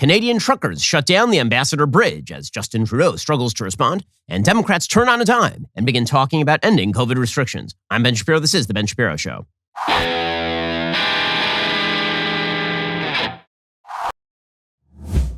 Canadian truckers shut down the Ambassador Bridge as Justin Trudeau struggles to respond, and Democrats turn on a dime and begin talking about ending COVID restrictions. I'm Ben Shapiro. This is The Ben Shapiro Show. The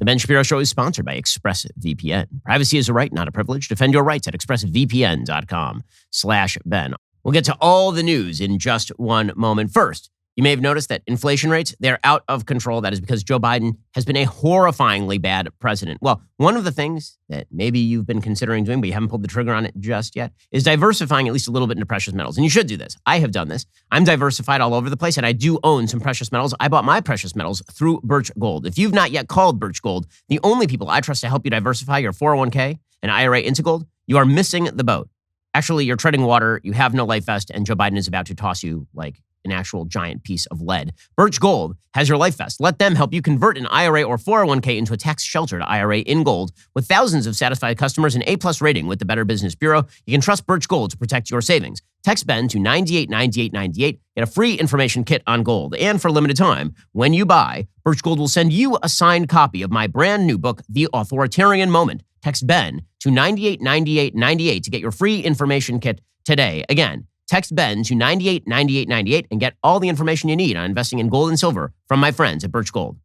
Ben Shapiro Show is sponsored by ExpressVPN. Privacy is a right, not a privilege. Defend your rights at expressvpn.com/Ben. We'll get to all the news in just one moment. First, you may have noticed that inflation rates, they're out of control. That is because Joe Biden has been a horrifyingly bad president. Well, one of the things that maybe you've been considering doing, but you haven't pulled the trigger on it just yet, is diversifying at least a little bit into precious metals. And you should do this. I have done this. I'm diversified all over the place, and I do own some precious metals. I bought my precious metals through Birch Gold. If you've not yet called Birch Gold, the only people I trust to help you diversify your 401k and IRA into gold, you are missing the boat. Actually, you're treading water, you have no life vest, and Joe Biden is about to toss you like an actual giant piece of lead. Birch Gold has your life vest. Let them help you convert an IRA or 401k into a tax-sheltered IRA in gold. With thousands of satisfied customers and A+ rating with the Better Business Bureau, you can trust Birch Gold to protect your savings. Text BEN to 989898. Get a free information kit on gold. And for a limited time, when you buy, Birch Gold will send you a signed copy of my brand new book, The Authoritarian Moment. Text BEN to 989898 to get your free information kit today. Again, text BEN to 989898 and get all the information you need on investing in gold and silver from my friends at Birch Gold.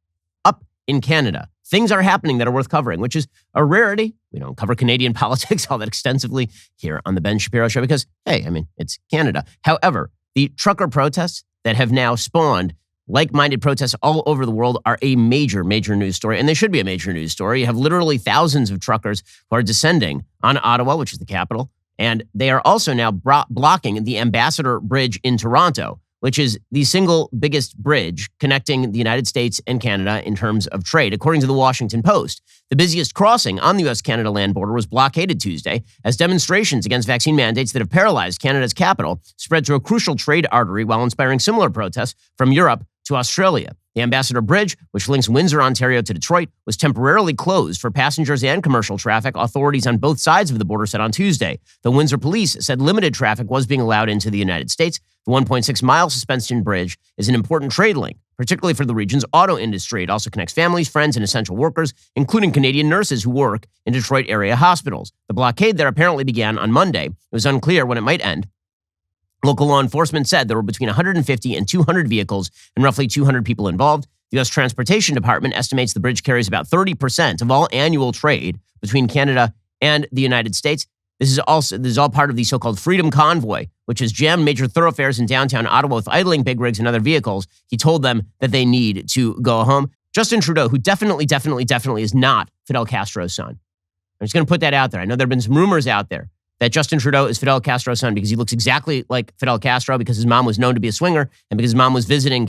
Up in Canada, things are happening that are worth covering, which is a rarity. We don't cover Canadian politics all that extensively here on the Ben Shapiro Show because, hey, it's Canada. However, the trucker protests that have now spawned like-minded protests all over the world are a major, major news story, and they should be a major news story. You have literally thousands of truckers who are descending on Ottawa, which is the capital, and they are also now blocking the Ambassador Bridge in Toronto, which is the single biggest bridge connecting the United States and Canada in terms of trade, according to the Washington Post. The busiest crossing on the U.S.-Canada land border was blockaded Tuesday as demonstrations against vaccine mandates that have paralyzed Canada's capital spread through a crucial trade artery while inspiring similar protests from Europe to Australia. The Ambassador Bridge, which links Windsor, Ontario to Detroit, was temporarily closed for passengers and commercial traffic, authorities on both sides of the border said on Tuesday. The Windsor police said limited traffic was being allowed into the United States. The 1.6-mile suspension bridge is an important trade link, particularly for the region's auto industry. It also connects families, friends, and essential workers, including Canadian nurses who work in Detroit area hospitals. The blockade there apparently began on Monday. It was unclear when it might end. Local law enforcement said there were between 150 and 200 vehicles and roughly 200 people involved. The U.S. Transportation Department estimates the bridge carries about 30% of all annual trade between Canada and the United States. This is all part of the so-called Freedom Convoy, which has jammed major thoroughfares in downtown Ottawa with idling big rigs and other vehicles. He told them that they need to go home. Justin Trudeau, who definitely is not Fidel Castro's son. I'm just going to put that out there. I know there have been some rumors out there that Justin Trudeau is Fidel Castro's son because he looks exactly like Fidel Castro, because his mom was known to be a swinger, and because his mom was visiting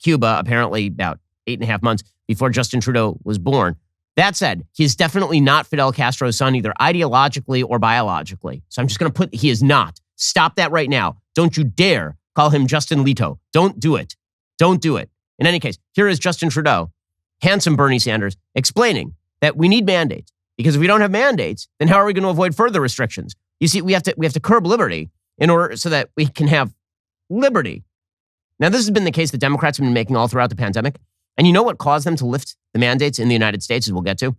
Cuba apparently about 8.5 months before Justin Trudeau was born. That said, he is definitely not Fidel Castro's son, either ideologically or biologically. So I'm just going to he is not. Stop that right now. Don't you dare call him Justin Leto. Don't do it. Don't do it. In any case, here is Justin Trudeau, handsome Bernie Sanders, explaining that we need mandates, because if we don't have mandates, then how are we going to avoid further restrictions? You see, we have to curb liberty in order so that we can have liberty. Now, this has been the case that Democrats have been making all throughout the pandemic. And you know what caused them to lift the mandates in the United States, as we'll get to?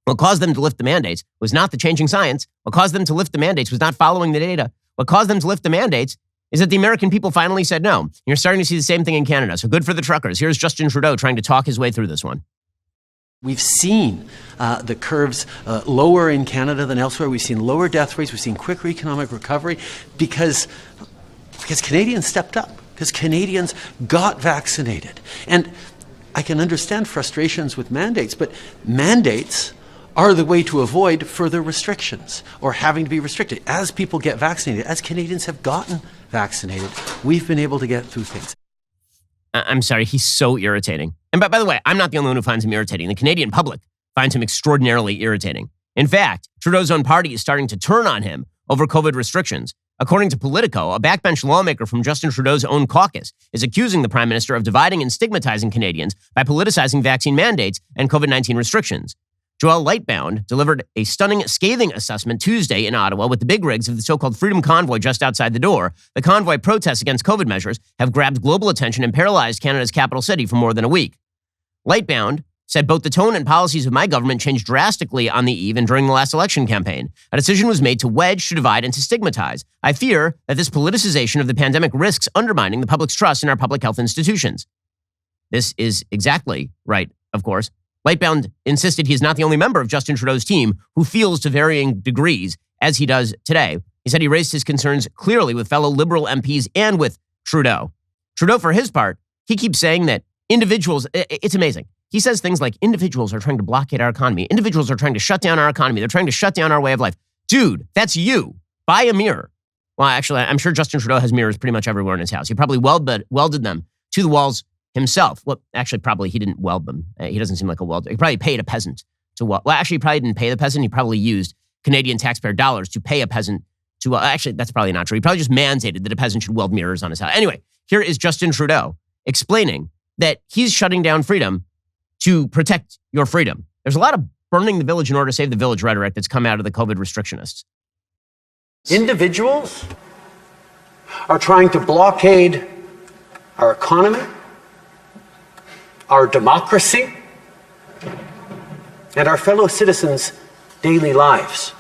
What caused them to lift the mandates was not the changing science. What caused them to lift the mandates was not following the data. What caused them to lift the mandates is that the American people finally said no. And you're starting to see the same thing in Canada. So good for the truckers. Here's Justin Trudeau trying to talk his way through this one. We've seen the curves lower in Canada than elsewhere. We've seen lower death rates. We've seen quicker economic recovery because Canadians stepped up, because Canadians got vaccinated. And I can understand frustrations with mandates, but mandates are the way to avoid further restrictions or having to be restricted. As people get vaccinated, as Canadians have gotten vaccinated, we've been able to get through things. I'm sorry, he's so irritating. And by the way, I'm not the only one who finds him irritating. The Canadian public finds him extraordinarily irritating. In fact, Trudeau's own party is starting to turn on him over COVID restrictions. According to Politico, a backbench lawmaker from Justin Trudeau's own caucus is accusing the Prime Minister of dividing and stigmatizing Canadians by politicizing vaccine mandates and COVID-19 restrictions. Joel Lightbound delivered a scathing assessment Tuesday in Ottawa with the big rigs of the so-called Freedom Convoy just outside the door. The convoy protests against COVID measures have grabbed global attention and paralyzed Canada's capital city for more than a week. Lightbound said both the tone and policies of my government changed drastically on the eve and during the last election campaign. A decision was made to wedge, to divide, and to stigmatize. I fear that this politicization of the pandemic risks undermining the public's trust in our public health institutions. This is exactly right, of course. Lightbound insisted he is not the only member of Justin Trudeau's team who feels to varying degrees as he does today. He said he raised his concerns clearly with fellow Liberal MPs and with Trudeau. Trudeau, for his part, he keeps saying that individuals, it's amazing. He says things like individuals are trying to blockade our economy. Individuals are trying to shut down our economy. They're trying to shut down our way of life. Dude, that's you. Buy a mirror. Well, actually, I'm sure Justin Trudeau has mirrors pretty much everywhere in his house. He probably welded them to the walls himself. Well, actually, probably he didn't weld them. He doesn't seem like a welder. He probably paid a peasant to weld. Well, actually, he probably didn't pay the peasant. He probably used Canadian taxpayer dollars to pay a peasant to weld. Actually, that's probably not true. He probably just mandated that a peasant should weld mirrors on his house. Anyway, here is Justin Trudeau explaining that he's shutting down freedom to protect your freedom. There's a lot of burning the village in order to save the village rhetoric that's come out of the COVID restrictionists. Individuals are trying to blockade our economy, our democracy, and our fellow citizens' daily lives.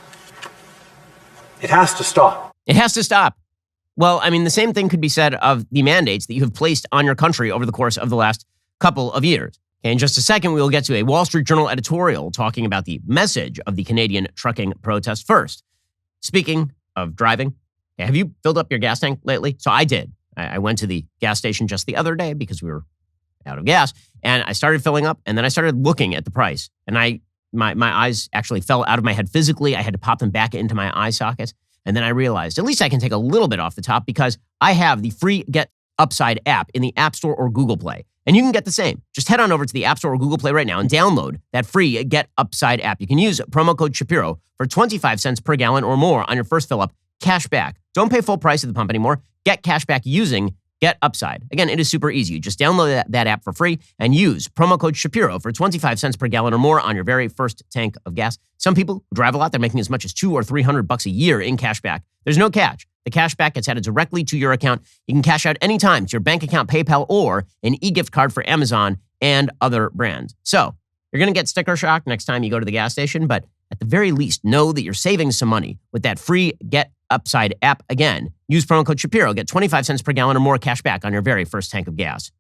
It has to stop. It has to stop. Well, I mean, the same thing could be said of the mandates that you have placed on your country over the course of the last couple of years. Okay, in just a second, we will get to a Wall Street Journal editorial talking about the message of the Canadian trucking protest first. Speaking of driving, have you filled up your gas tank lately? So I did. I went to the gas station just the other day because we were out of gas, and I started filling up, and then I started looking at the price, and my eyes actually fell out of my head physically. I had to pop them back into my eye sockets, and then I realized at least I can take a little bit off the top because I have the free Get Upside app in the App Store or Google Play. And you can get the same. Just head on over to the App Store or Google Play right now and download that free Get Upside app. You can use promo code Shapiro for 25 cents per gallon or more on your first fill up. Cash back. Don't pay full price at the pump anymore. Get cash back using Get Upside. Again, it is super easy. You just download that app for free and use promo code Shapiro for 25 cents per gallon or more on your very first tank of gas. Some people who drive a lot, they're making as much as $200 or $300 a year in cash back. There's no catch. The cash back gets added directly to your account. You can cash out anytime to your bank account, PayPal, or an e-gift card for Amazon and other brands. So you're going to get sticker shock next time you go to the gas station, but at the very least, know that you're saving some money with that free Get Upside app. Again, use promo code Shapiro. Get 25 cents per gallon or more cash back on your very first tank of gas.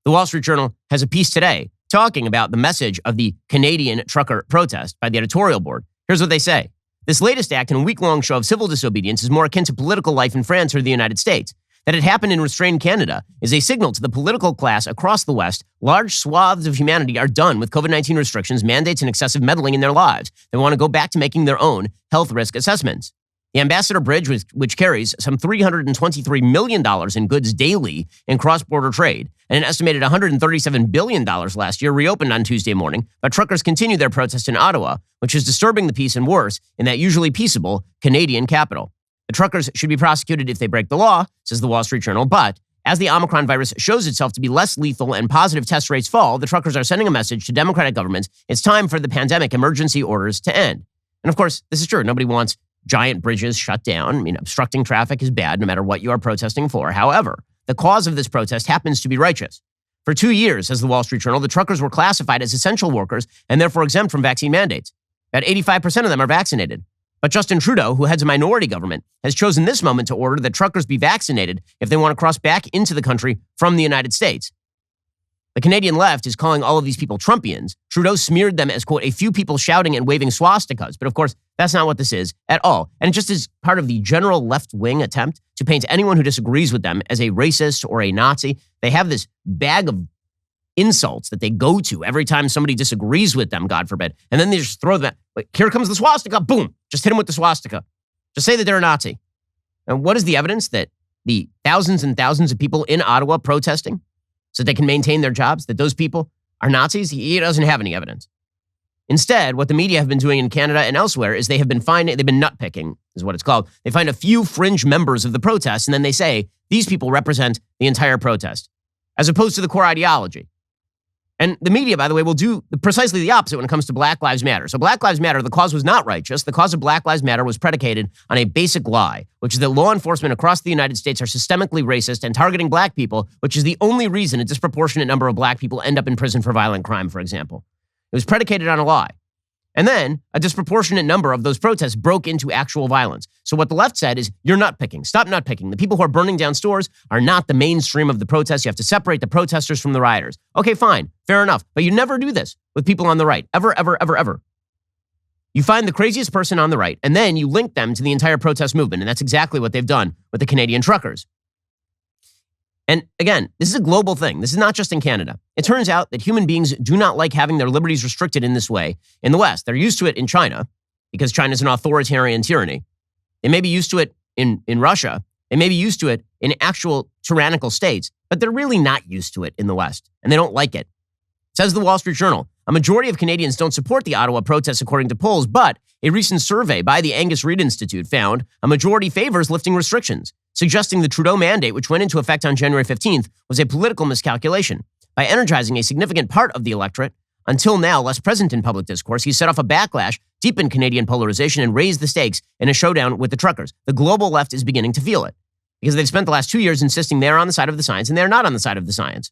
The Wall Street Journal has a piece today talking about the message of the Canadian trucker protest by the editorial board. Here's what they say. This latest act in a week-long show of civil disobedience is more akin to political life in France or the United States. That it happened in restrained Canada is a signal to the political class across the West. Large swaths of humanity are done with COVID-19 restrictions, mandates, and excessive meddling in their lives. They want to go back to making their own health risk assessments. The Ambassador Bridge, which carries some $323 million in goods daily in cross-border trade, and an estimated $137 billion last year, reopened on Tuesday morning, but truckers continue their protest in Ottawa, which is disturbing the peace and worse in that usually peaceable Canadian capital. The truckers should be prosecuted if they break the law, says the Wall Street Journal, but as the Omicron virus shows itself to be less lethal and positive test rates fall, the truckers are sending a message to Democratic governments it's time for the pandemic emergency orders to end. And of course, this is true. Nobody wants giant bridges shut down. I mean, obstructing traffic is bad no matter what you are protesting for. However, the cause of this protest happens to be righteous. For 2 years, says the Wall Street Journal, the truckers were classified as essential workers and therefore exempt from vaccine mandates. About 85% of them are vaccinated. But Justin Trudeau, who heads a minority government, has chosen this moment to order that truckers be vaccinated if they want to cross back into the country from the United States. The Canadian left is calling all of these people Trumpians. Trudeau smeared them as, quote, a few people shouting and waving swastikas. But of course, that's not what this is at all. And it just is part of the general left-wing attempt to paint anyone who disagrees with them as a racist or a Nazi. They have this bag of insults that they go to every time somebody disagrees with them, God forbid. And then they just throw them. Here comes the swastika. Boom. Just hit them with the swastika. Just say that they're a Nazi. And what is the evidence that the thousands and thousands of people in Ottawa protesting so they can maintain their jobs, that those people are Nazis? He doesn't have any evidence. Instead, what the media have been doing in Canada and elsewhere is they've been nutpicking, is what it's called. They find a few fringe members of the protest, and then they say, these people represent the entire protest, as opposed to the core ideology. And the media, by the way, will do precisely the opposite when it comes to Black Lives Matter. So Black Lives Matter, the cause was not righteous. The cause of Black Lives Matter was predicated on a basic lie, which is that law enforcement across the United States are systemically racist and targeting Black people, which is the only reason a disproportionate number of Black people end up in prison for violent crime, for example. It was predicated on a lie. And then a disproportionate number of those protests broke into actual violence. So what the left said is, you're nitpicking. Stop nitpicking. The people who are burning down stores are not the mainstream of the protests. You have to separate the protesters from the rioters. Okay, fine. Fair enough. But you never do this with people on the right. Ever, ever, ever, ever. You find the craziest person on the right, and then you link them to the entire protest movement. And that's exactly what they've done with the Canadian truckers. And again, this is a global thing. This is not just in Canada. It turns out that human beings do not like having their liberties restricted in this way in the West. They're used to it in China because China is an authoritarian tyranny. They may be used to it in Russia. They may be used to it in actual tyrannical states, but they're really not used to it in the West, and they don't like it. Says the Wall Street Journal, a majority of Canadians don't support the Ottawa protests according to polls, but a recent survey by the Angus Reid Institute found a majority favors lifting restrictions, suggesting the Trudeau mandate, which went into effect on January 15th, was a political miscalculation. By energizing a significant part of the electorate, until now less present in public discourse, he set off a backlash, deepened Canadian polarization, and raised the stakes in a showdown with the truckers. The global left is beginning to feel it, because they've spent the last 2 years insisting they're on the side of the science, and they're not on the side of the science.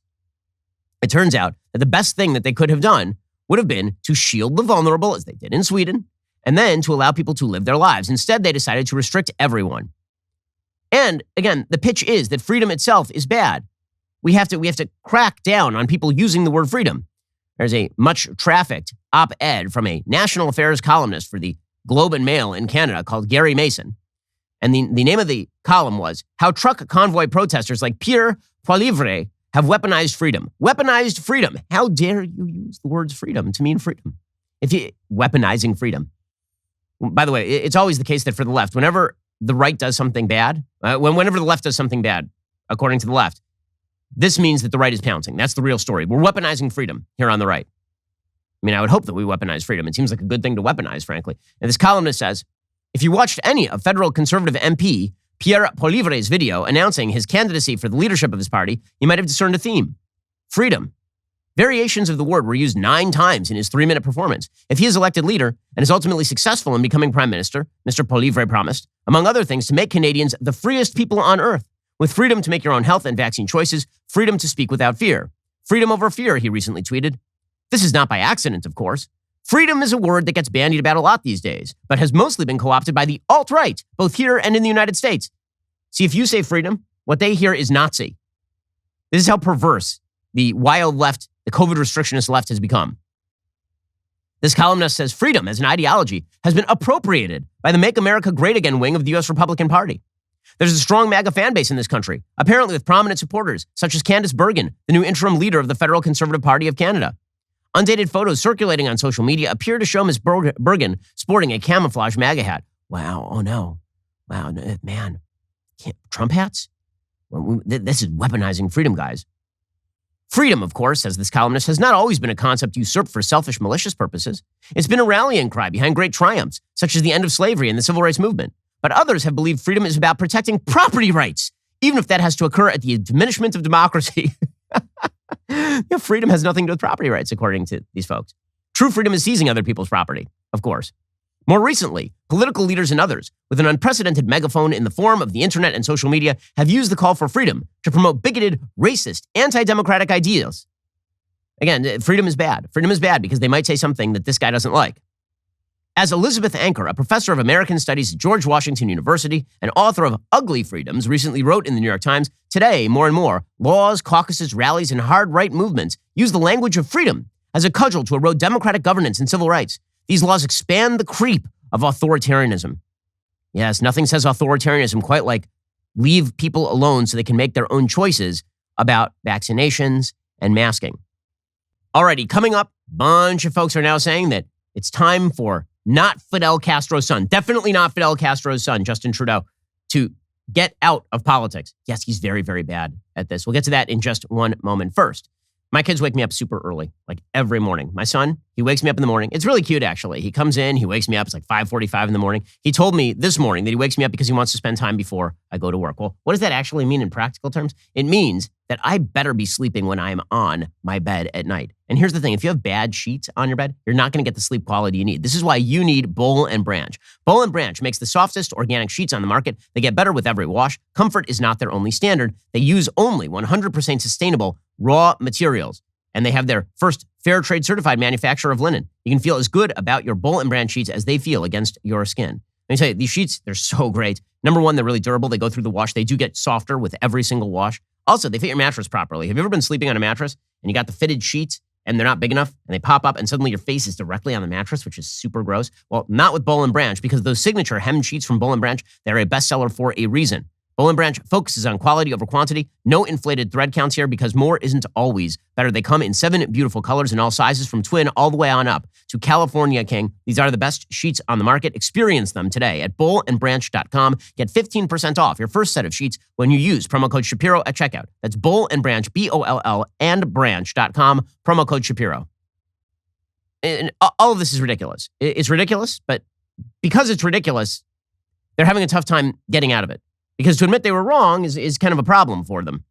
It turns out that the best thing that they could have done would have been to shield the vulnerable, as they did in Sweden, and then to allow people to live their lives. Instead, they decided to restrict everyone. And again, the pitch is that freedom itself is bad. We have to crack down on people using the word freedom. There's a much trafficked op-ed from a national affairs columnist for the Globe and Mail in Canada called Gary Mason. And the name of the column was How Truck Convoy Protesters Like Pierre Poilievre Have Weaponized Freedom. Weaponized freedom. How dare you use the words freedom to mean freedom? Weaponizing freedom. By the way, it's always the case that for the left, whenever the right does something bad, whenever the left does something bad, according to the left, this means that the right is pouncing. That's the real story. We're weaponizing freedom here on the right. I mean, I would hope that we weaponize freedom. It seems like a good thing to weaponize, frankly. And this columnist says, if you watched any of federal conservative MP Pierre Poilievre's video announcing his candidacy for the leadership of his party, you might have discerned a theme. Freedom. Variations of the word were used 9 times in his 3-minute performance. If he is elected leader and is ultimately successful in becoming prime minister, Mr. Poilievre promised, among other things, to make Canadians the freest people on earth, with freedom to make your own health and vaccine choices, freedom to speak without fear. Freedom over fear, he recently tweeted. This is not by accident, of course. Freedom is a word that gets bandied about a lot these days, but has mostly been co-opted by the alt-right, both here and in the United States. See, if you say freedom, what they hear is Nazi. This is how perverse the wild left, the COVID restrictionist left has become. This columnist says freedom as an ideology has been appropriated by the Make America Great Again wing of the U.S. Republican Party. There's a strong MAGA fan base in this country, apparently with prominent supporters, such as Candice Bergen, the new interim leader of the Federal Conservative Party of Canada. Undated photos circulating on social media appear to show Ms. Bergen sporting a camouflage MAGA hat. Wow, oh no. Wow, man. Trump hats? Well, this is weaponizing freedom, guys. Freedom, of course, says this columnist, has not always been a concept usurped for selfish, malicious purposes. It's been a rallying cry behind great triumphs, such as the end of slavery and the civil rights movement. But others have believed freedom is about protecting property rights, even if that has to occur at the diminishment of democracy. Freedom has nothing to do with property rights, according to these folks. True freedom is seizing other people's property, of course. More recently, political leaders and others, with an unprecedented megaphone in the form of the internet and social media, have used the call for freedom to promote bigoted, racist, anti-democratic ideals. Again, freedom is bad. Freedom is bad because they might say something that this guy doesn't like. As Elizabeth Anker, a professor of American Studies at George Washington University and author of Ugly Freedoms, recently wrote in the New York Times, today, more and more, laws, caucuses, rallies, and hard right movements use the language of freedom as a cudgel to erode democratic governance and civil rights. These laws expand the creep of authoritarianism. Yes, nothing says authoritarianism quite like leave people alone so they can make their own choices about vaccinations and masking. Alrighty, coming up, a bunch of folks are now saying that it's time for not Fidel Castro's son, definitely not Fidel Castro's son, Justin Trudeau, to get out of politics. Yes, he's very, very bad at this. We'll get to that in just one moment. First, my kids wake me up super early, like every morning. My son, he wakes me up in the morning. It's really cute, actually. He comes in, he wakes me up. It's like 5:45 in the morning. He told me this morning that he wakes me up because he wants to spend time before I go to work. Well, what does that actually mean in practical terms? It means that I better be sleeping when I'm on my bed at night. And here's the thing. If you have bad sheets on your bed, you're not going to get the sleep quality you need. This is why you need Boll and Branch. Boll and Branch makes the softest organic sheets on the market. They get better with every wash. Comfort is not their only standard. They use only 100% sustainable raw materials. and they have their first fair trade certified manufacturer of linen. You can feel as good about your Boll & Branch sheets as they feel against your skin. Let me tell you, these sheets, they're so great. Number one, they're really durable. They go through the wash. They do get softer with every single wash. Also, they fit your mattress properly. Have you ever been sleeping on a mattress and you got the fitted sheets and they're not big enough and they pop up and suddenly your face is directly on the mattress, which is super gross? Well, not with Boll & Branch, because those signature hemmed sheets from Boll & Branch, they're a bestseller for a reason. Boll & Branch focuses on quality over quantity. No inflated thread counts here because more isn't always better. They come in 7 beautiful colors in all sizes, from twin all the way on up to California King. These are the best sheets on the market. Experience them today at bollandbranch.com. Get 15% off your first set of sheets when you use promo code Shapiro at checkout. That's Boll & Branch, BOLL, and branch.com, promo code Shapiro. And all of this is ridiculous. It's ridiculous, but because it's ridiculous, they're having a tough time getting out of it. Because to admit they were wrong is kind of a problem for them.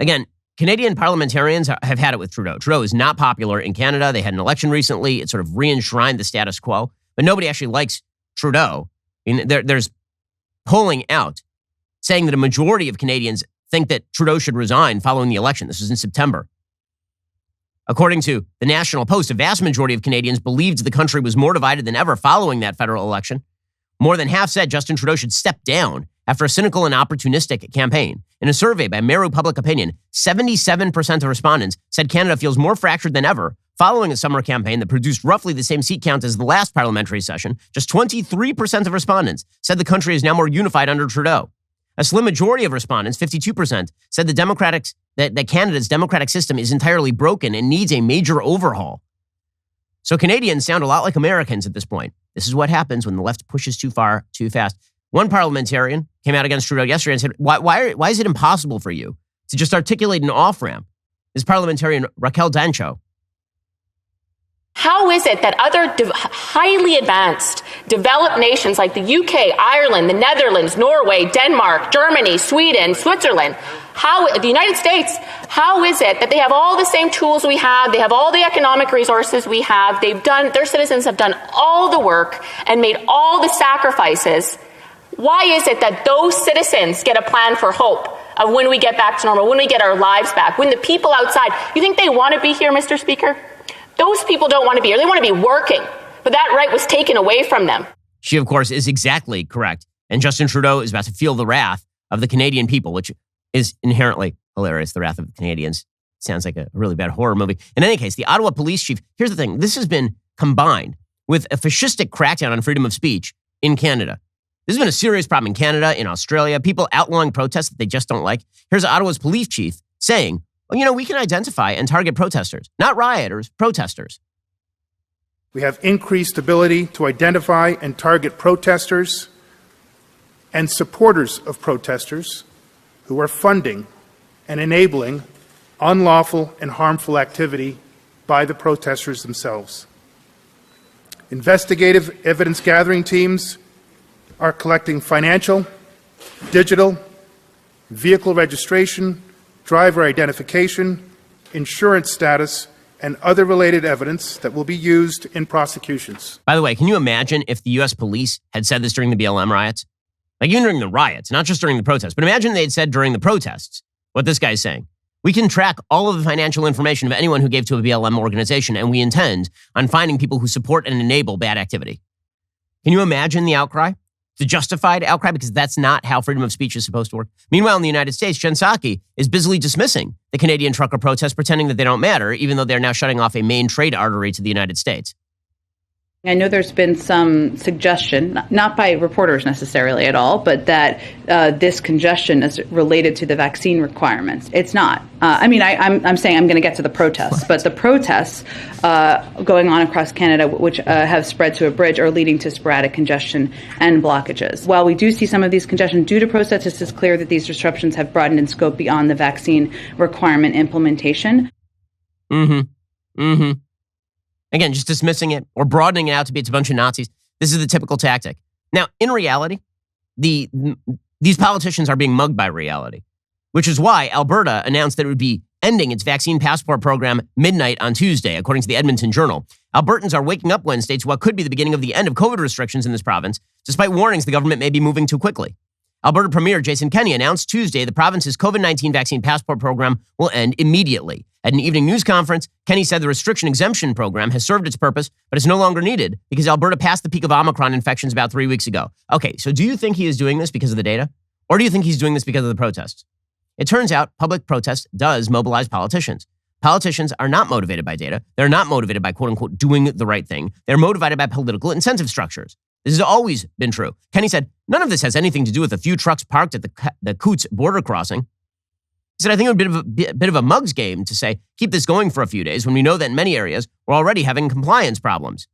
Again, Canadian parliamentarians have had it with Trudeau. Trudeau is not popular in Canada. They had an election recently. It sort of re-enshrined the status quo. But nobody actually likes Trudeau. I mean, there's polling out saying that a majority of Canadians think that Trudeau should resign following the election. This was in September. According to the National Post, a vast majority of Canadians believed the country was more divided than ever following that federal election. More than half said Justin Trudeau should step down after a cynical and opportunistic campaign. In a survey by Meru Public Opinion, 77% of respondents said Canada feels more fractured than ever following a summer campaign that produced roughly the same seat count as the last parliamentary session. Just 23% of respondents said the country is now more unified under Trudeau. A slim majority of respondents, 52%, said that Canada's democratic system is entirely broken and needs a major overhaul. So Canadians sound a lot like Americans at this point. This is what happens when the left pushes too far, too fast. One parliamentarian came out against Trudeau yesterday and said, why is it impossible for you to just articulate an off-ramp? This parliamentarian, Raquel Dancho. How is it that other highly advanced, developed nations like the UK, Ireland, the Netherlands, Norway, Denmark, Germany, Sweden, Switzerland, the United States, how is it that they have all the same tools we have, they have all the economic resources we have, their citizens have done all the work and made all the sacrifices? Why is it that those citizens get a plan for hope of when we get back to normal, when we get our lives back, when the people outside, you think they want to be here, Mr. Speaker? Those people don't want to be here. They want to be working. But that right was taken away from them. She, of course, is exactly correct. And Justin Trudeau is about to feel the wrath of the Canadian people, which is inherently hilarious. The wrath of the Canadians. Sounds like a really bad horror movie. In any case, the Ottawa police chief, here's the thing. This has been combined with a fascistic crackdown on freedom of speech in Canada. This has been a serious problem in Canada, in Australia, people outlawing protests that they just don't like. Here's Ottawa's police chief saying, well, we can identify and target protesters, not rioters, protesters. We have increased ability to identify and target protesters and supporters of protesters who are funding and enabling unlawful and harmful activity by the protesters themselves. Investigative evidence gathering teams are collecting financial, digital, vehicle registration, driver identification, insurance status, and other related evidence that will be used in prosecutions. By the way, can you imagine if the U.S. police had said this during the BLM riots? Like even during the riots, not just during the protests, but imagine they'd said during the protests what this guy's saying. We can track all of the financial information of anyone who gave to a BLM organization, and we intend on finding people who support and enable bad activity. Can you imagine the outcry? The justified outcry, because that's not how freedom of speech is supposed to work. Meanwhile, in the United States, Jen Psaki is busily dismissing the Canadian trucker protests, pretending that they don't matter, even though they're now shutting off a main trade artery to the United States. I know there's been some suggestion, not by reporters necessarily at all, but that this congestion is related to the vaccine requirements. It's not. I'm saying I'm going to get to the protests, but the protests going on across Canada, which have spread to a bridge, are leading to sporadic congestion and blockages. While we do see some of these congestion due to protests, it is clear that these disruptions have broadened in scope beyond the vaccine requirement implementation. Again, just dismissing it or broadening it out to be it's a bunch of Nazis. This is the typical tactic. Now, in reality, these politicians are being mugged by reality, which is why Alberta announced that it would be ending its vaccine passport program midnight on Tuesday, according to the Edmonton Journal. Albertans are waking up Wednesday to what could be the beginning of the end of COVID restrictions in this province, despite warnings the government may be moving too quickly. Alberta Premier Jason Kenney announced Tuesday the province's COVID-19 vaccine passport program will end immediately. At an evening news conference, Kenney said the restriction exemption program has served its purpose, but is no longer needed because Alberta passed the peak of Omicron infections about 3 weeks ago. Okay, so do you think he is doing this because of the data? Or do you think he's doing this because of the protests? It turns out public protest does mobilize politicians. Politicians are not motivated by data. They're not motivated by, quote unquote, doing the right thing. They're motivated by political incentive structures. This has always been true. Kenney said, none of this has anything to do with a few trucks parked at the Coots border crossing. He said, I think it would be a bit of a mug's game to say, keep this going for a few days when we know that in many areas we're already having compliance problems.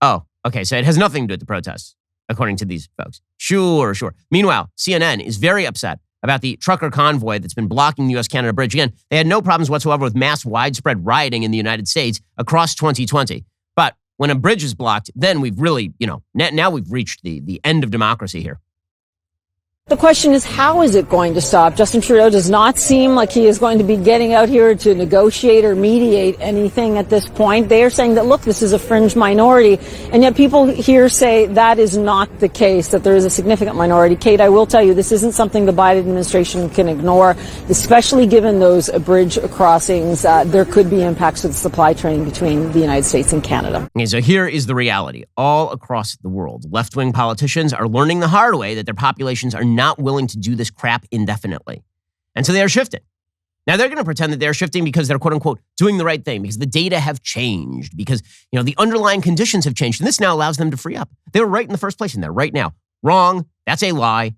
Oh, okay, so it has nothing to do with the protests, according to these folks. Sure. Meanwhile, CNN is very upset about the trucker convoy that's been blocking the U.S.-Canada bridge. Again, they had no problems whatsoever with mass widespread rioting in the United States across 2020. But when a bridge is blocked, then we've really, now we've reached the end of democracy here. The question is, how is it going to stop? Justin Trudeau does not seem like he is going to be getting out here to negotiate or mediate anything at this point. They are saying that, look, this is a fringe minority, and yet people here say that is not the case, that there is a significant minority. Kate, I will tell you, this isn't something the Biden administration can ignore, especially given those bridge crossings. There could be impacts to the supply chain between the United States and Canada. Okay, so here is the reality. All across the world, left-wing politicians are learning the hard way that their populations are not willing to do this crap indefinitely. And so they are shifting. Now they're going to pretend that they're shifting because they're, quote unquote, doing the right thing, because the data have changed, because, the underlying conditions have changed. And this now allows them to free up. They were right in the first place and they're right now. Wrong. That's a lie.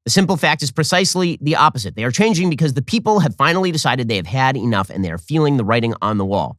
The simple fact is precisely the opposite. They are changing because the people have finally decided they have had enough and they are feeling the writing on the wall.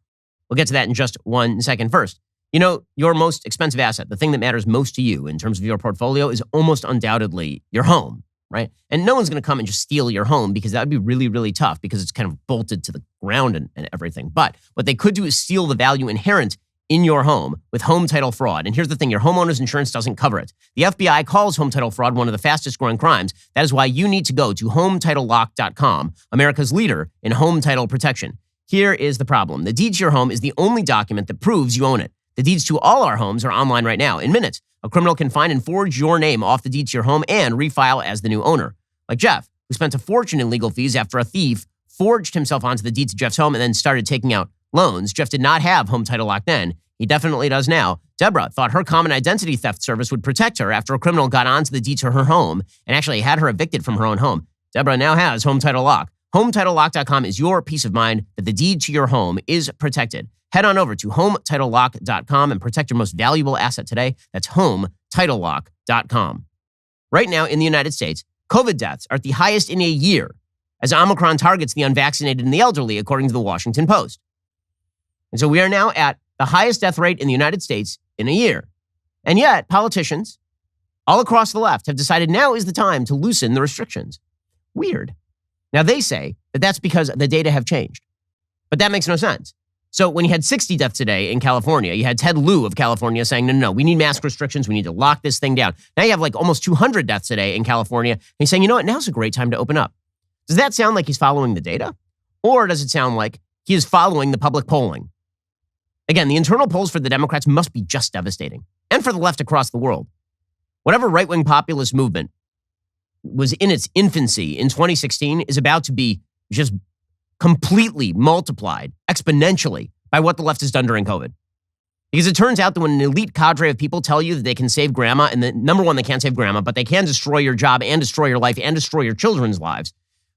We'll get to that in just 1 second. First, your most expensive asset, the thing that matters most to you in terms of your portfolio, is almost undoubtedly your home, right? And no one's going to come and just steal your home, because that would be really, really tough, because it's kind of bolted to the ground and everything. But what they could do is steal the value inherent in your home with home title fraud. And here's the thing, your homeowner's insurance doesn't cover it. The FBI calls home title fraud one of the fastest growing crimes. That is why you need to go to HometitleLock.com, America's leader in home title protection. Here is the problem. The deed to your home is the only document that proves you own it. The deeds to all our homes are online right now. In minutes, a criminal can find and forge your name off the deed to your home and refile as the new owner. Like Jeff, who spent a fortune in legal fees after a thief forged himself onto the deed to Jeff's home and then started taking out loans. Jeff did not have Home Title Lock then. He definitely does now. Deborah thought her common identity theft service would protect her after a criminal got onto the deed to her home and actually had her evicted from her own home. Deborah now has Home Title Lock. HometitleLock.com is your peace of mind that the deed to your home is protected. Head on over to HometitleLock.com and protect your most valuable asset today. That's HometitleLock.com. Right now in the United States, COVID deaths are at the highest in a year as Omicron targets the unvaccinated and the elderly, according to the Washington Post. And so we are now at the highest death rate in the United States in a year. And yet, politicians all across the left have decided now is the time to loosen the restrictions. Weird. Now, they say that that's because the data have changed. But that makes no sense. So when you had 60 deaths a day in California, you had Ted Lieu of California saying, no, we need mask restrictions. We need to lock this thing down. Now you have like almost 200 deaths a day in California. And he's saying, now's a great time to open up. Does that sound like he's following the data? Or does it sound like he is following the public polling? Again, the internal polls for the Democrats must be just devastating. And for the left across the world. Whatever right-wing populist movement was in its infancy in 2016 is about to be just completely multiplied exponentially by what the left has done during COVID. Because it turns out that when an elite cadre of people tell you that they can save grandma, and number one, they can't save grandma, but they can destroy your job and destroy your life and destroy your children's lives.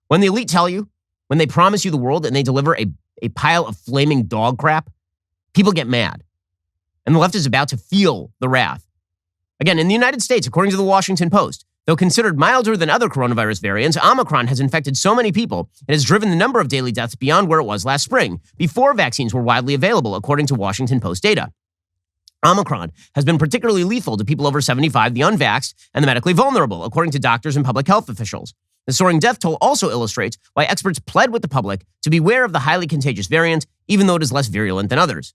When the elite tell you, when they promise you the world and they deliver a pile of flaming dog crap, people get mad. And the left is about to feel the wrath. Again, in the United States, according to the Washington Post, though considered milder than other coronavirus variants, Omicron has infected so many people it has driven the number of daily deaths beyond where it was last spring, before vaccines were widely available, according to Washington Post data. Omicron has been particularly lethal to people over 75, the unvaxxed, and the medically vulnerable, according to doctors and public health officials. The soaring death toll also illustrates why experts pled with the public to beware of the highly contagious variant, even though it is less virulent than others.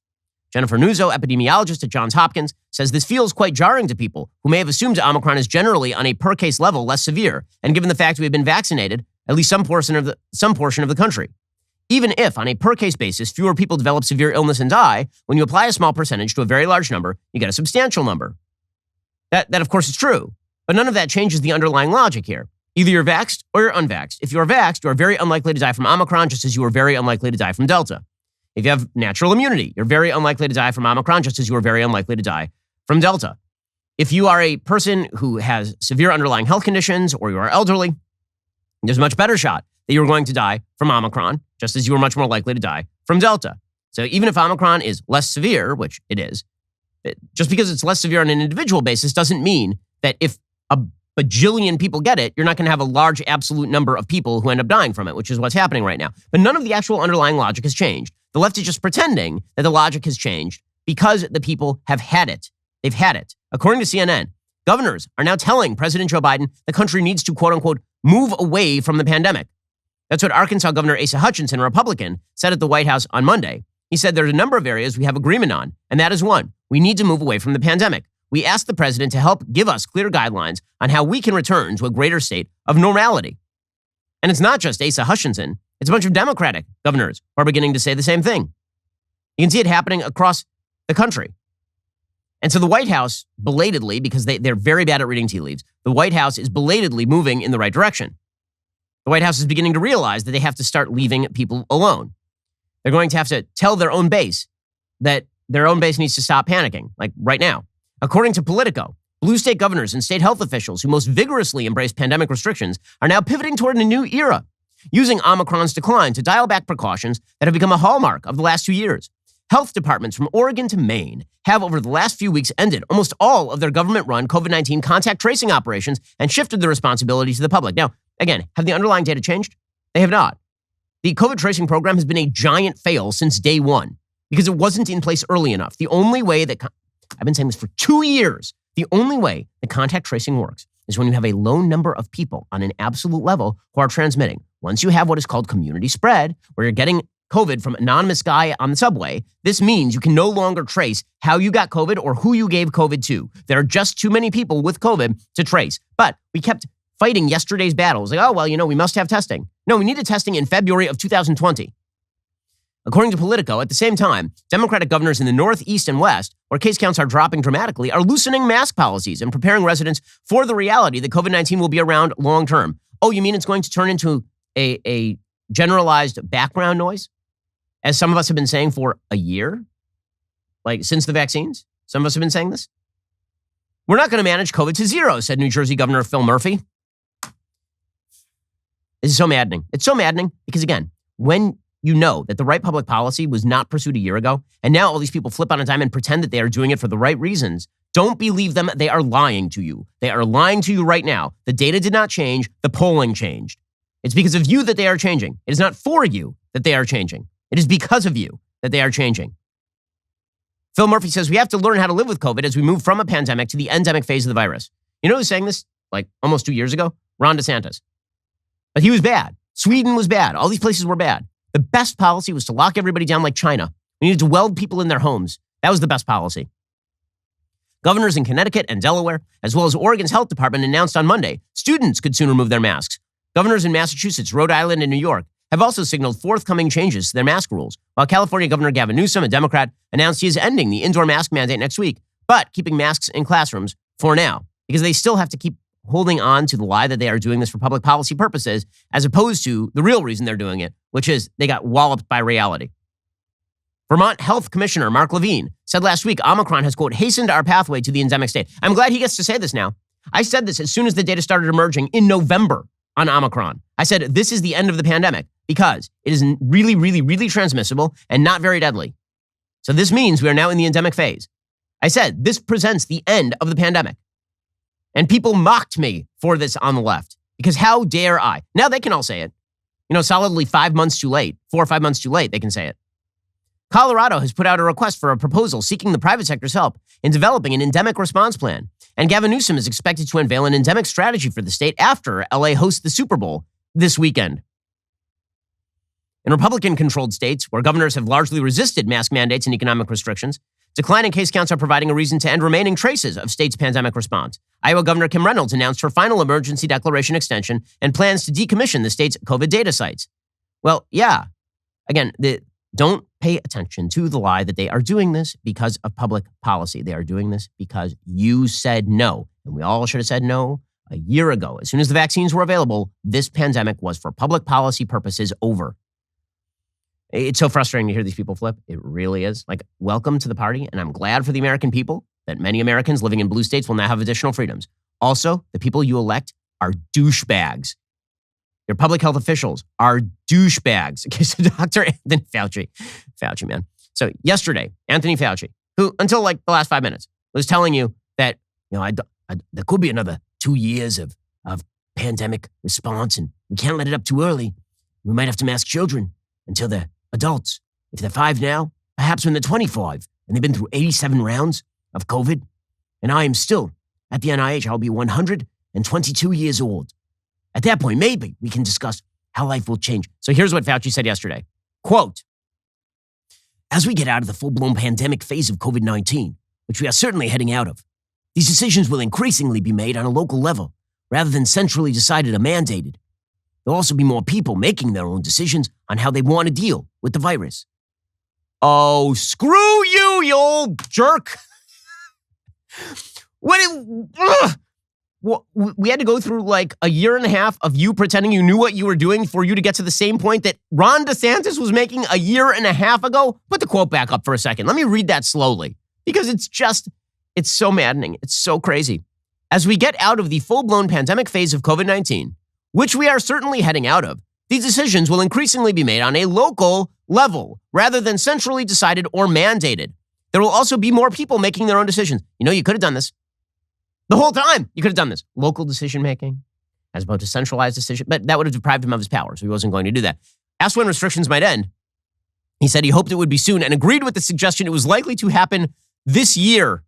Jennifer Nuzzo, epidemiologist at Johns Hopkins, says this feels quite jarring to people who may have assumed Omicron is generally on a per-case level less severe, and given the fact we have been vaccinated, at least some portion of the country. Even if, on a per-case basis, fewer people develop severe illness and die, when you apply a small percentage to a very large number, you get a substantial number. That of course, is true, but none of that changes the underlying logic here. Either you're vaxxed or you're unvaxxed. If you're vaxxed, you are very unlikely to die from Omicron, just as you are very unlikely to die from Delta. If you have natural immunity, you're very unlikely to die from Omicron, just as you are very unlikely to die from Delta. If you are a person who has severe underlying health conditions or you are elderly, there's a much better shot that you're going to die from Omicron, just as you are much more likely to die from Delta. So even if Omicron is less severe, which it is, just because it's less severe on an individual basis doesn't mean that if a bajillion people get it, you're not going to have a large absolute number of people who end up dying from it, which is what's happening right now. But none of the actual underlying logic has changed. The left is just pretending that the logic has changed because the people have had it. They've had it. According to CNN, governors are now telling President Joe Biden the country needs to, quote unquote, move away from the pandemic. That's what Arkansas Governor Asa Hutchinson, a Republican, said at the White House on Monday. He said there's a number of areas we have agreement on, and that is one. We need to move away from the pandemic. We asked the president to help give us clear guidelines on how we can return to a greater state of normality. And it's not just Asa Hutchinson. It's a bunch of Democratic governors who are beginning to say the same thing. You can see it happening across the country. And so the White House, belatedly, because they're very bad at reading tea leaves, the White House is belatedly moving in the right direction. The White House is beginning to realize that they have to start leaving people alone. They're going to have to tell their own base that their own base needs to stop panicking, like right now. According to Politico, blue state governors and state health officials who most vigorously embraced pandemic restrictions are now pivoting toward a new era, using Omicron's decline to dial back precautions that have become a hallmark of the last 2 years. Health departments from Oregon to Maine have over the last few weeks ended almost all of their government-run COVID-19 contact tracing operations and shifted the responsibility to the public. Now, again, have the underlying data changed? They have not. The COVID tracing program has been a giant fail since day one because it wasn't in place early enough. The only way that, I've been saying this for 2 years, the only way that contact tracing works is when you have a low number of people on an absolute level who are transmitting. Once you have what is called community spread, where you're getting COVID from an anonymous guy on the subway, this means you can no longer trace how you got COVID or who you gave COVID to. There are just too many people with COVID to trace. But we kept fighting yesterday's battles. Like, oh, well, we must have testing. No, we needed testing in February of 2020. According to Politico, at the same time, Democratic governors in the North, East, and West, where case counts are dropping dramatically, are loosening mask policies and preparing residents for the reality that COVID-19 will be around long term. Oh, you mean it's going to turn into a generalized background noise? As some of us have been saying for a year? Like since the vaccines? Some of us have been saying this? We're not going to manage COVID to zero, said New Jersey Governor Phil Murphy. This is so maddening. It's so maddening because, again, when you know that the right public policy was not pursued a year ago, and now all these people flip on a dime and pretend that they are doing it for the right reasons, don't believe them. They are lying to you. They are lying to you right now. The data did not change. The polling changed. It's because of you that they are changing. It is not for you that they are changing. It is because of you that they are changing. Phil Murphy says we have to learn how to live with COVID as we move from a pandemic to the endemic phase of the virus. You know who's saying this like almost 2 years ago? Ron DeSantis. But he was bad. Sweden was bad. All these places were bad. The best policy was to lock everybody down like China. We needed to weld people in their homes. That was the best policy. Governors in Connecticut and Delaware, as well as Oregon's health department, announced on Monday students could soon remove their masks. Governors in Massachusetts, Rhode Island, and New York have also signaled forthcoming changes to their mask rules, while California Governor Gavin Newsom, a Democrat, announced he is ending the indoor mask mandate next week, but keeping masks in classrooms for now, because they still have to keep holding on to the lie that they are doing this for public policy purposes, as opposed to the real reason they're doing it, which is they got walloped by reality. Vermont Health Commissioner Mark Levine said last week Omicron has, quote, hastened our pathway to the endemic state. I'm glad he gets to say this now. I said this as soon as the data started emerging in November on Omicron. I said this is the end of the pandemic because it is really, really, really transmissible and not very deadly. So this means we are now in the endemic phase. I said this presents the end of the pandemic. And people mocked me for this on the left because how dare I? Now they can all say it. Solidly 5 months too late, 4 or 5 months too late, they can say it. Colorado has put out a request for a proposal seeking the private sector's help in developing an endemic response plan. And Gavin Newsom is expected to unveil an endemic strategy for the state after LA hosts the Super Bowl this weekend. In Republican-controlled states, where governors have largely resisted mask mandates and economic restrictions, declining case counts are providing a reason to end remaining traces of states' pandemic response. Iowa Governor Kim Reynolds announced her final emergency declaration extension and plans to decommission the state's COVID data sites. Well, yeah. Again, don't pay attention to the lie that they are doing this because of public policy. They are doing this because you said no. And we all should have said no A year ago, as soon as the vaccines were available, this pandemic was, for public policy purposes, over. It's so frustrating to hear these people flip. It really is. Like, welcome to the party, and I'm glad for the American people that many Americans living in blue states will now have additional freedoms. Also, the people you elect are douchebags. Your public health officials are douchebags. Okay, so Dr. Anthony Fauci, man. So yesterday, Anthony Fauci, who until like the last 5 minutes was telling you that, there could be another 2 years of pandemic response, and we can't let it up too early. We might have to mask children until they're adults. If they're 5 now, perhaps when they're 25, and they've been through 87 rounds of COVID, and I am still at the NIH, I'll be 122 years old. At that point, maybe we can discuss how life will change. So here's what Fauci said yesterday. Quote, as we get out of the full-blown pandemic phase of COVID-19, which we are certainly heading out of, these decisions will increasingly be made on a local level, rather than centrally decided or mandated. There'll also be more people making their own decisions on how they want to deal with the virus. Oh, screw you, you old jerk. We had to go through like a year and a half of you pretending you knew what you were doing for you to get to the same point that Ron DeSantis was making a year and a half ago. Put the quote back up for a second. Let me read that slowly because it's so maddening. It's so crazy. As we get out of the full-blown pandemic phase of COVID-19, which we are certainly heading out of, these decisions will increasingly be made on a local level rather than centrally decided or mandated. There will also be more people making their own decisions. You could have done this. The whole time, you could have done this. Local decision-making as opposed to centralized decision. But that would have deprived him of his power, so he wasn't going to do that. Asked when restrictions might end, he said he hoped it would be soon and agreed with the suggestion it was likely to happen this year.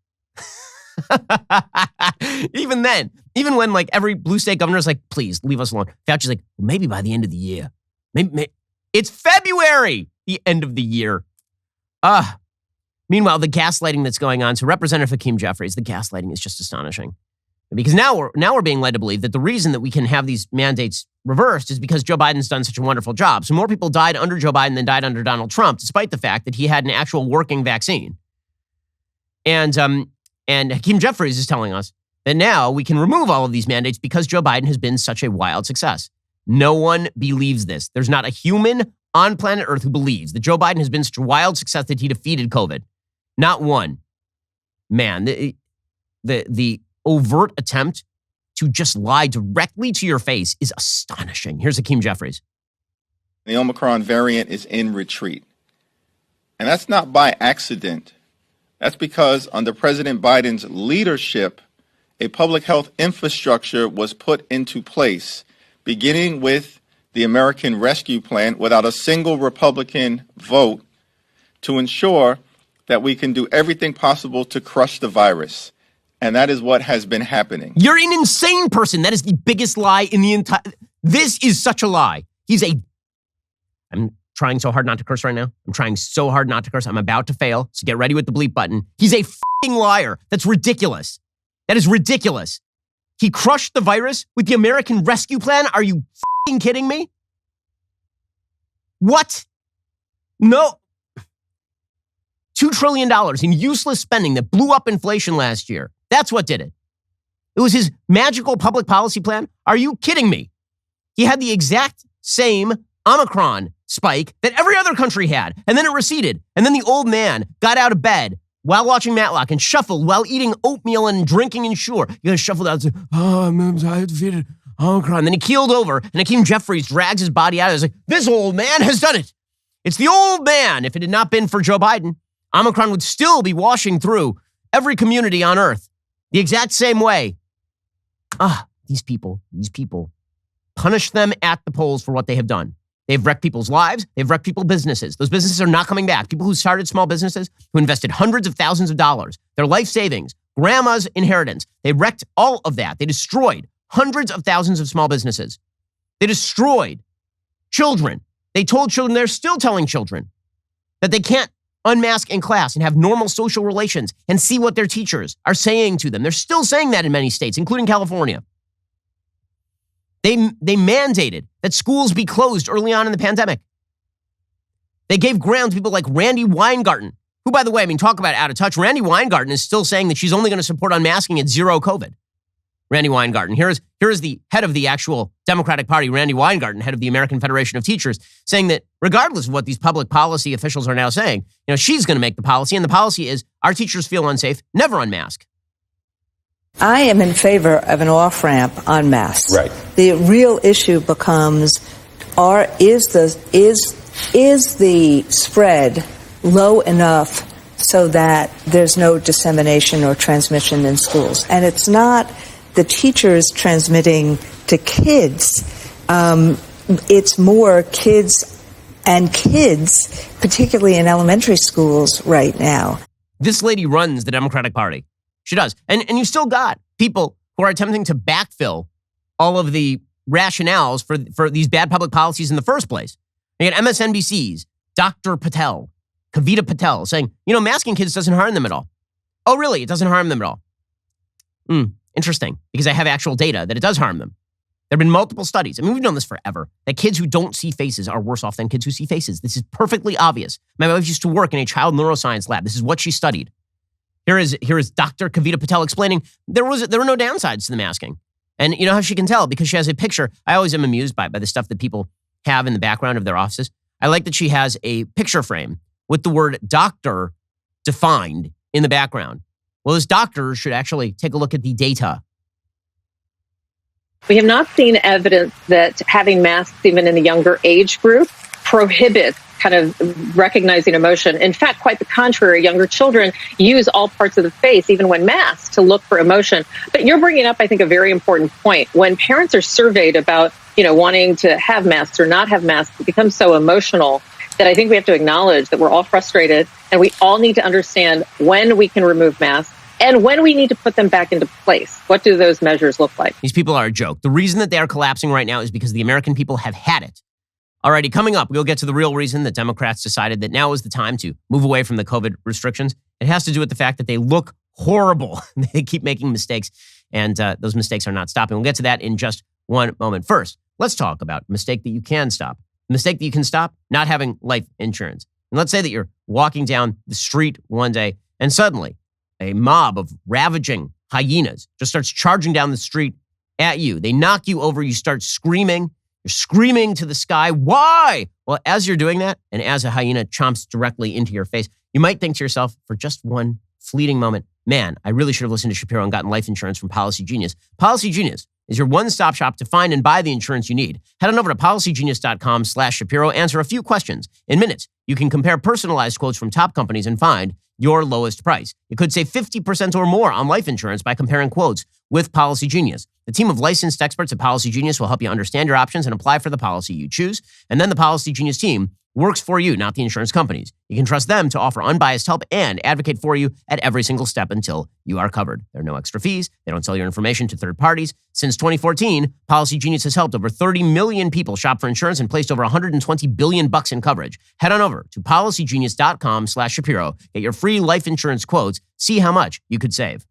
Even then, even when like every blue state governor is like, please leave us alone. Fauci's like, well, maybe by the end of the year. Maybe. It's February, the end of the year. Meanwhile, the gaslighting that's going on, so Representative Hakeem Jeffries, the gaslighting is just astonishing. Because now we're being led to believe that the reason that we can have these mandates reversed is because Joe Biden's done such a wonderful job. So more people died under Joe Biden than died under Donald Trump, despite the fact that he had an actual working vaccine. And Hakeem Jeffries is telling us that now we can remove all of these mandates because Joe Biden has been such a wild success. No one believes this. There's not a human on planet Earth who believes that Joe Biden has been such a wild success that he defeated COVID. Not one. Man, the overt attempt to just lie directly to your face is astonishing. Here's Hakeem Jeffries. The Omicron variant is in retreat. And that's not by accident. That's because under President Biden's leadership, a public health infrastructure was put into place, beginning with the American Rescue Plan without a single Republican vote to ensure that we can do everything possible to crush the virus. And that is what has been happening. You're an insane person. That is the biggest lie in the entire... This is such a lie. I'm trying so hard not to curse right now. I'm trying so hard not to curse. I'm about to fail, so get ready with the bleep button. He's a f***ing liar. That's ridiculous. That is ridiculous. He crushed the virus with the American Rescue Plan? Are you f***ing kidding me? What? No. $2 trillion in useless spending that blew up inflation last year. That's what did it. It was his magical public policy plan. Are you kidding me? He had the exact same Omicron spike that every other country had, and then it receded. And then the old man got out of bed while watching Matlock and shuffled while eating oatmeal and drinking Ensure. He got shuffled out and said, I defeated Omicron. Then he keeled over, and Hakeem Jeffries drags his body out. He's like, this old man has done it. It's the old man. If it had not been for Joe Biden, Omicron would still be washing through every community on Earth the exact same way. These people, punish them at the polls for what they have done. They've wrecked people's lives. They've wrecked people's businesses. Those businesses are not coming back. People who started small businesses, who invested hundreds of thousands of dollars, their life savings, grandma's inheritance. They wrecked all of that. They destroyed hundreds of thousands of small businesses. They destroyed children. They told children, they're still telling children that they can't unmask in class and have normal social relations and see what their teachers are saying to them. They're still saying that in many states, including California. They mandated that schools be closed early on in the pandemic. They gave ground to people like Randy Weingarten, who, by the way, talk about out of touch. Randy Weingarten is still saying that she's only going to support unmasking at zero COVID. Randy Weingarten. Here is the head of the actual Democratic Party, Randy Weingarten, head of the American Federation of Teachers, saying that regardless of what these public policy officials are now saying, she's going to make the policy, and the policy is our teachers feel unsafe, never unmask. I am in favor of an off-ramp on masks. Right. The real issue becomes, is the spread low enough so that there's no dissemination or transmission in schools? And it's not the teachers transmitting to kids. It's more kids, particularly in elementary schools right now. This lady runs the Democratic Party. She does. And you still got people who are attempting to backfill all of the rationales for these bad public policies in the first place. You got MSNBC's Dr. Patel, Kavita Patel, saying, masking kids doesn't harm them at all. Oh, really? It doesn't harm them at all. Interesting, because I have actual data that it does harm them. There have been multiple studies. I mean, we've known this forever, that kids who don't see faces are worse off than kids who see faces. This is perfectly obvious. My wife used to work in a child neuroscience lab. This is what she studied. Here is Dr. Kavita Patel explaining there were no downsides to the masking. And you know how she can tell? Because she has a picture. I always am amused by the stuff that people have in the background of their offices. I like that she has a picture frame with the word doctor defined in the background. Well, this doctor should actually take a look at the data. We have not seen evidence that having masks, even in the younger age group, prohibits kind of recognizing emotion. In fact, quite the contrary, younger children use all parts of the face, even when masked, to look for emotion. But you're bringing up, I think, a very important point. When parents are surveyed about, wanting to have masks or not have masks, it becomes so emotional that I think we have to acknowledge that we're all frustrated and we all need to understand when we can remove masks and when we need to put them back into place. What do those measures look like? These people are a joke. The reason that they are collapsing right now is because the American people have had it. Alrighty, coming up, we'll get to the real reason that Democrats decided that now is the time to move away from the COVID restrictions. It has to do with the fact that they look horrible. They keep making mistakes, and those mistakes are not stopping. We'll get to that in just one moment. First, let's talk about a mistake that you can stop. The mistake that you can stop, not having life insurance. And let's say that you're walking down the street one day, and suddenly a mob of ravaging hyenas just starts charging down the street at you. They knock you over. You start screaming. You're screaming to the sky. Why? Well, as you're doing that, and as a hyena chomps directly into your face, you might think to yourself for just one fleeting moment, man, I really should have listened to Shapiro and gotten life insurance from Policy Genius. Policy Genius is your one-stop shop to find and buy the insurance you need. Head on over to policygenius.com/Shapiro, answer a few questions. In minutes, you can compare personalized quotes from top companies and find your lowest price. You could save 50% or more on life insurance by comparing quotes with Policy Genius. The team of licensed experts at Policy Genius will help you understand your options and apply for the policy you choose. And then the Policy Genius team works for you, not the insurance companies. You can trust them to offer unbiased help and advocate for you at every single step until you are covered. There are no extra fees. They don't sell your information to third parties. Since 2014, Policy Genius has helped over 30 million people shop for insurance and placed over $120 billion in coverage. Head on over to policygenius.com/Shapiro. Get your free life insurance quotes. See how much you could save.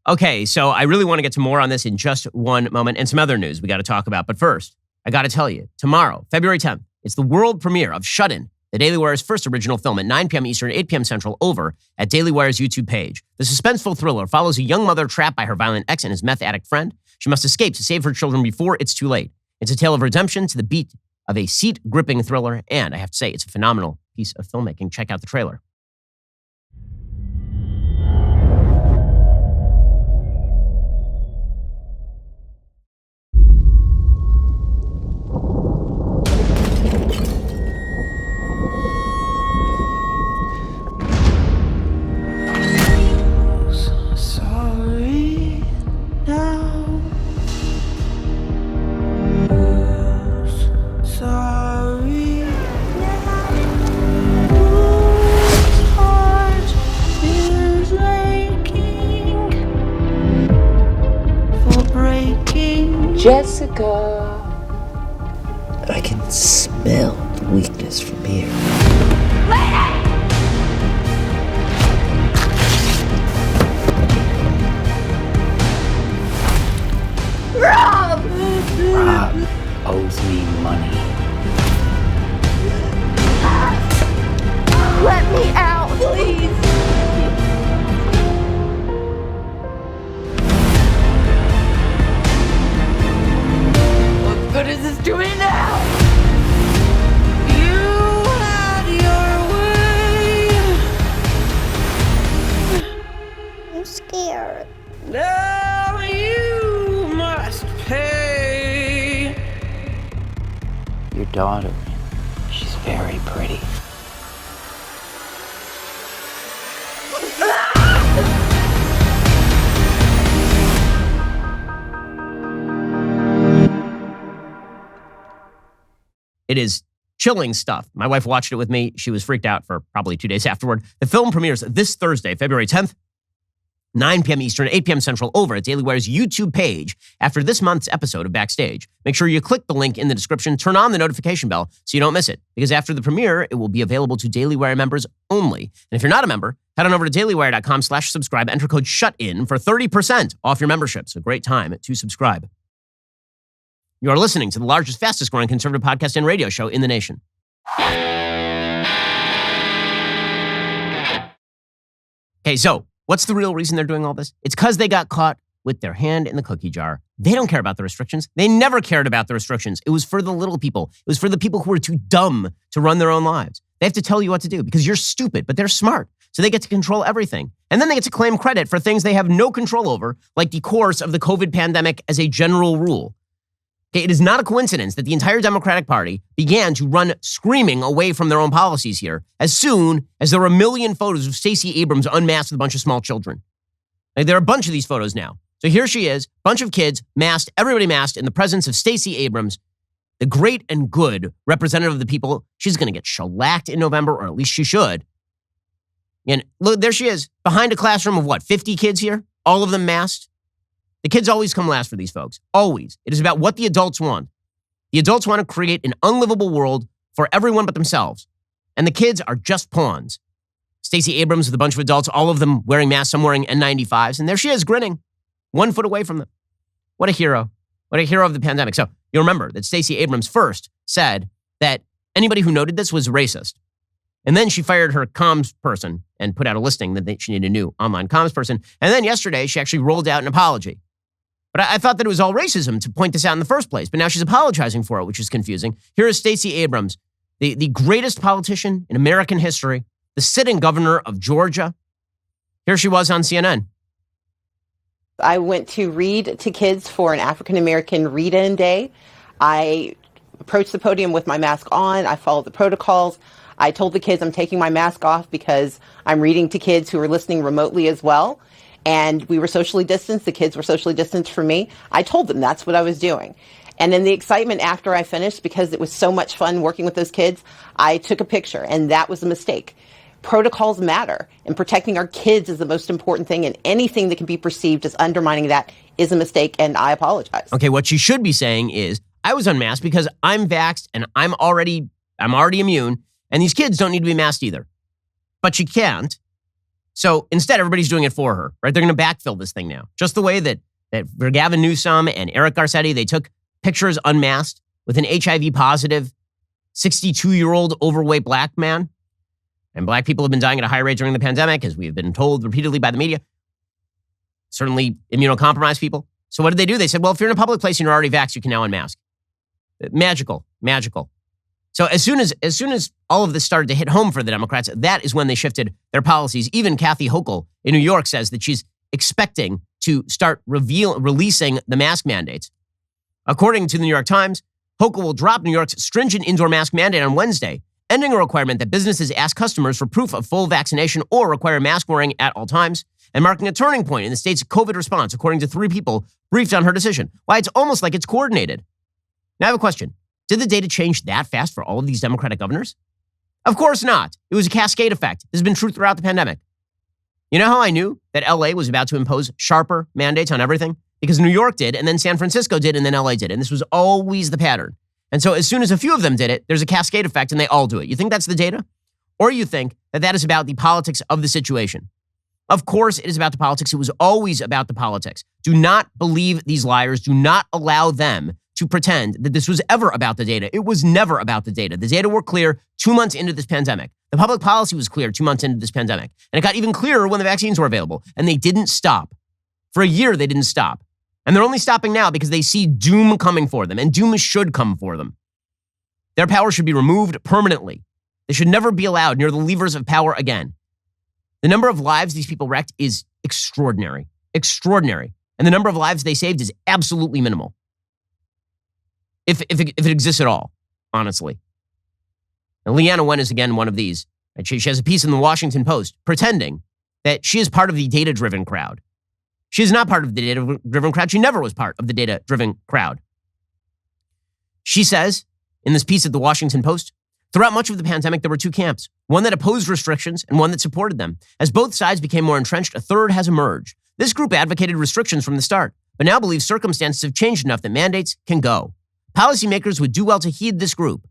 Okay, so I really want to get to more on this in just one moment and some other news we got to talk about. But first, I got to tell you, tomorrow, February 10th, it's the world premiere of Shut In, the Daily Wire's first original film at 9 p.m. Eastern, 8 p.m. Central, over at Daily Wire's YouTube page. The suspenseful thriller follows a young mother trapped by her violent ex and his meth addict friend. She must escape to save her children before it's too late. It's a tale of redemption to the beat of a seat-gripping thriller, and I have to say, it's a phenomenal piece of filmmaking. Check out the trailer. Jessica. I can smell the weakness from here. Rob! Rob owes me money. Let me out, please. scared. Now you must pay. Your daughter, she's very pretty. It is chilling stuff. My wife watched it with me. She was freaked out for probably 2 days afterward. The film premieres this Thursday, February 10th, 9 p.m. Eastern, 8 p.m. Central, over at Daily Wire's YouTube page after this month's episode of Backstage. Make sure you click the link in the description, turn on the notification bell so you don't miss it, because after the premiere, it will be available to Daily Wire members only. And if you're not a member, head on over to dailywire.com/subscribe, enter code SHUTIN for 30% off your membership. So great time to subscribe. You are listening to the largest, fastest growing conservative podcast and radio show in the nation. Okay, so what's the real reason they're doing all this? It's because they got caught with their hand in the cookie jar. They don't care about the restrictions. They never cared about the restrictions. It was for the little people. It was for the people who were too dumb to run their own lives. They have to tell you what to do because you're stupid, but they're smart. So they get to control everything. And then they get to claim credit for things they have no control over, like the course of the COVID pandemic as a general rule. Okay, it is not a coincidence that the entire Democratic Party began to run screaming away from their own policies here as soon as there were a million photos of Stacey Abrams unmasked with a bunch of small children. Like, there are a bunch of these photos now. So here she is, bunch of kids, masked, everybody masked in the presence of Stacey Abrams, the great and good representative of the people. She's going to get shellacked in November, or at least she should. And look, there she is, behind a classroom of 50 kids here, all of them masked. The kids always come last for these folks. Always. It is about what the adults want. The adults want to create an unlivable world for everyone but themselves. And the kids are just pawns. Stacey Abrams with a bunch of adults, all of them wearing masks, some wearing N95s. And there she is, grinning, 1 foot away from them. What a hero. What a hero of the pandemic. So you'll remember that Stacey Abrams first said that anybody who noted this was racist. And then she fired her comms person and put out a listing that she needed a new online comms person. And then yesterday, she actually rolled out an apology. But I thought that it was all racism to point this out in the first place. But now she's apologizing for it, which is confusing. Here is Stacey Abrams, the greatest politician in American history, the sitting governor of Georgia. Here she was on CNN. I went to read to kids for an African-American read-in day. I approached the podium with my mask on. I followed the protocols. I told the kids I'm taking my mask off because I'm reading to kids who are listening remotely as well. And we were socially distanced. The kids were socially distanced from me. I told them that's what I was doing. And in the excitement after I finished, because it was so much fun working with those kids, I took a picture, and that was a mistake. Protocols matter, and protecting our kids is the most important thing, and anything that can be perceived as undermining that is a mistake, and I apologize. Okay, what she should be saying is, I was unmasked because I'm vaxxed and I'm already immune, and these kids don't need to be masked either. But she can't. So instead, everybody's doing it for her, right? They're going to backfill this thing now. Just the way that for Gavin Newsom and Eric Garcetti, they took pictures unmasked with an HIV-positive 62-year-old overweight black man. And black people have been dying at a high rate during the pandemic, as we have been told repeatedly by the media. Certainly immunocompromised people. So what did they do? They said, well, if you're in a public place and you're already vaxxed, you can now unmask. Magical. So as soon as all of this started to hit home for the Democrats, that is when they shifted their policies. Even Kathy Hochul in New York says that she's expecting to start releasing the mask mandates. According to the New York Times, Hochul will drop New York's stringent indoor mask mandate on Wednesday, ending a requirement that businesses ask customers for proof of full vaccination or require mask wearing at all times, and marking a turning point in the state's COVID response, according to 3 people briefed on her decision. Why, it's almost like it's coordinated. Now I have a question. Did the data change that fast for all of these Democratic governors? Of course not. It was a cascade effect. This has been true throughout the pandemic. You know how I knew that LA was about to impose sharper mandates on everything? Because New York did, and then San Francisco did, and then LA did. And this was always the pattern. And so as soon as a few of them did it, there's a cascade effect and they all do it. You think that's the data? Or you think that that is about the politics of the situation? Of course it is about the politics. It was always about the politics. Do not believe these liars. Do not allow them to pretend that this was ever about the data. It was never about the data. The data were clear 2 months into this pandemic. The public policy was clear 2 months into this pandemic. And it got even clearer when the vaccines were available. And they didn't stop. For a year, they didn't stop. And they're only stopping now because they see doom coming for them. And doom should come for them. Their power should be removed permanently. They should never be allowed near the levers of power again. The number of lives these people wrecked is extraordinary. Extraordinary. And the number of lives they saved is absolutely minimal. If it exists at all, honestly. And Leanna Wen is again one of these. And she has a piece in the Washington Post pretending that she is part of the data-driven crowd. She is not part of the data-driven crowd. She never was part of the data-driven crowd. She says, in this piece at the Washington Post, throughout much of the pandemic, there were two camps, one that opposed restrictions and one that supported them. As both sides became more entrenched, a third has emerged. This group advocated restrictions from the start, but now believes circumstances have changed enough that mandates can go. Policymakers would do well to heed this group.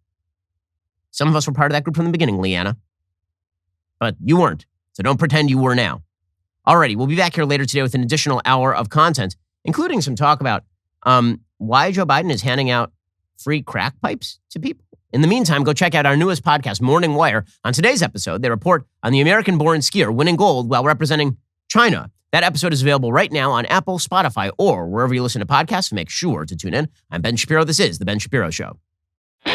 Some of us were part of that group from the beginning, Leanna. But you weren't, so don't pretend you were now. Alrighty, we'll be back here later today with an additional hour of content, including some talk about why Joe Biden is handing out free crack pipes to people. In the meantime, go check out our newest podcast, Morning Wire. On today's episode, they report on the American-born skier winning gold while representing China. That episode is available right now on Apple, Spotify, or wherever you listen to podcasts. Make sure to tune in. I'm Ben Shapiro. This is The Ben Shapiro Show. The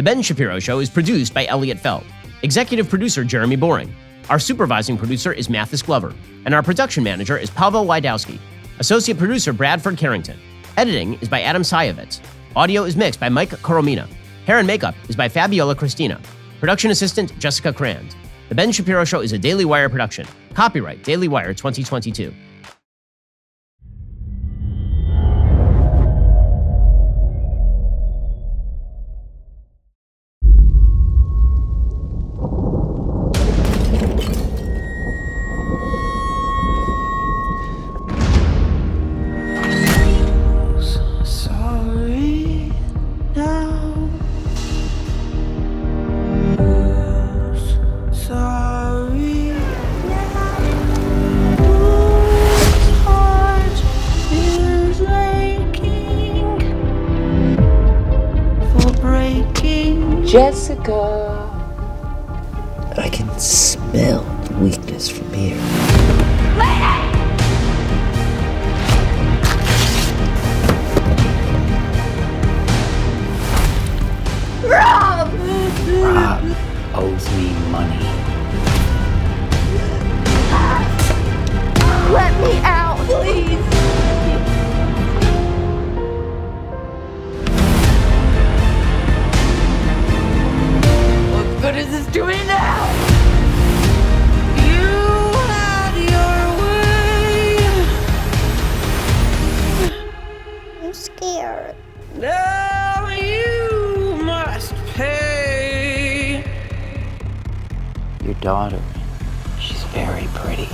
Ben Shapiro Show is produced by Elliot Feld. Executive producer Jeremy Boring. Our supervising producer is Mathis Glover. And our production manager is Pavel Wydowski. Associate producer Bradford Carrington. Editing is by Adam Sayevitz. Audio is mixed by Mike Coromina. Hair and makeup is by Fabiola Cristina. Production assistant Jessica Crand. The Ben Shapiro Show is a Daily Wire production. Copyright Daily Wire 2022. Jessica. I can smell the weakness from here. Rob! Rob owes me money. Let me out, please! What good is this doing now? You had your way. I'm scared. Now you must pay. Your daughter, she's very pretty.